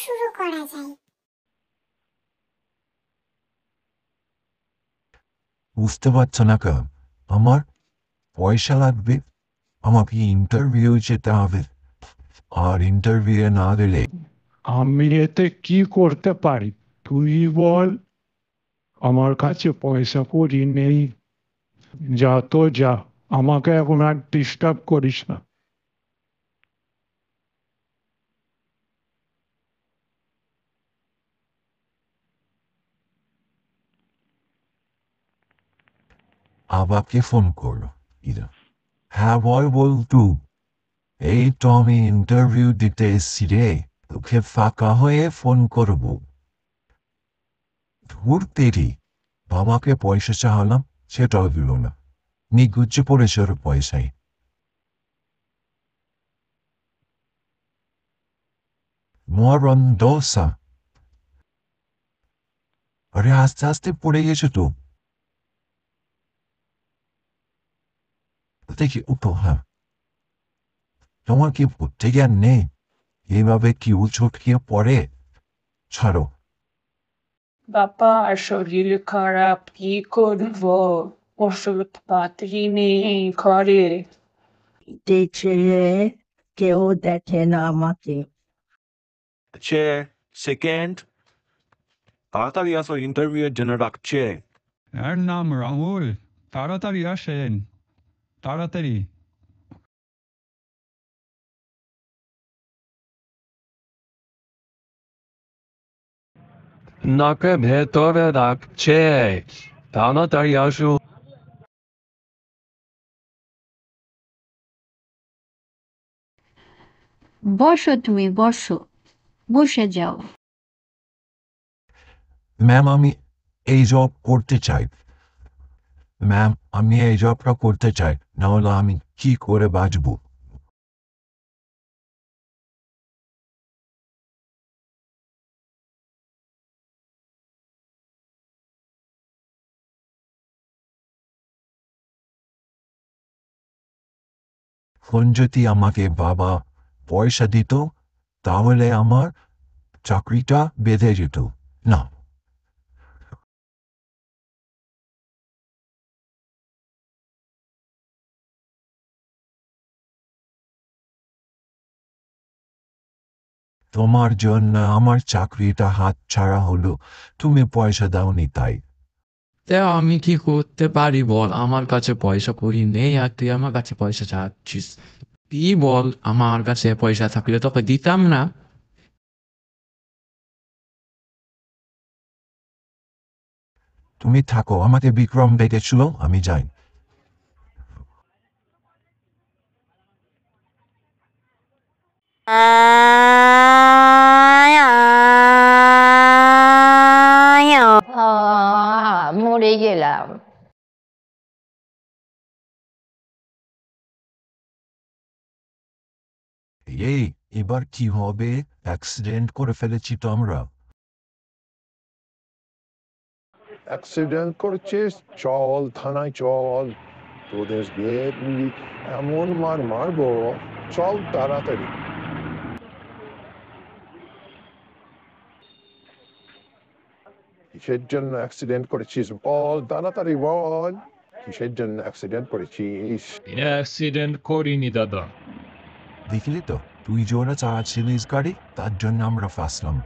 শুরু করা যায়। বুঝতে পারছো না কেন? আমার পয়সা লাগবে, আমাকে ইন্টারভিউ যেতে হবে, আর ইন্টারভিউ না দিলে আমি এতে কি করতে পারি তুই বল। আমার কাছে পয়সা কড়ি নেই। যা তো যা, আমাকে এখন আর ডিস্টার্ব করিস না। আবাকে ফোন করলো। ইরা, হ্যাঁ বল বলতু, এই তো আমি ইন্টারভিউ দিতে এসছি রে, তোকে ফাঁকা হয়ে ফোন করবো। ধুর তেরি, বাবাকে পয়সা চাওয়ালাম, সেটাও দিল না, নিগুজ্জে পড়েছে ওর পয়সায়। মরণ দোসা। আরে আস্তে আস্তে পড়ে গেছো তো। দেখি উঠো, হ্যাঁ। তোমার কি বুদ্ধি জ্ঞান নেই? এইভাবে কি উচটকিয়ে পড়ে? ছাড়ো। বাবার শরীর খারাপ, কি করবো? ওষুধপাতি নেই ঘরে। দেখছে কেউ দেখে না আমাকে। Chair, second. তাড়াতাড়ি আসো, ইন্টারভিউ এর জন্য ডাকছে। এর নাম রাহুল, তাড়াতাড়ি আসেন, তাড়াতাড়ি। নাকে ভেতরে রাখছে, তাড়াতাড়ি আসো। বসো, তুমি বসো, বসে যাও। ম্যাম, আমি এই জব করতে চাই। ম্যাম, আমি এই জবটা করতে চাই, নাহলে আমি কি করে বাঁচবো? ফোন যদি আমাকে বাবা পয়সা দিত, তাহলে আমার চাকরিটা বেঁধে যেত। না, তোমার জন্য আমার চাকরিটা হাত ছাড়া হলো, তুমি পয়সা দাওনি তাই। তা আমি কি করতে পারি বল, আমার কাছে পয়সা কড়ি নেই আর তুই আমার কাছে পয়সা চাচ্ছিস। কি বল, আমার কাছে পয়সা থাকলে তোকে দিতাম না? তুমি থাকো, আমাকে বিক্রম ডেকেছিল, আমি যাই। মরে গেলাম। এই, এবার কি হবে? অ্যাক্সিডেন্ট করে ফেলেছি তো আমরা। অ্যাক্সিডেন্ট করেছিস? চল থানায় চল, তোদের এমন মার মারবো, চল তাড়াতাড়ি। কিসের জন্য অ্যাক্সিডেন্ট করেছিস বল, তাড়াতাড়ি বল। কিসের জন্য অ্যাক্সিডেন্ট করেছিস? অ্যাক্সিডেন্ট করিনি দাদা। দেখলি তো, তুই যে ওরা চালাচ্ছিলিস গাড়ি, তার জন্য আমরা ফাঁসলাম।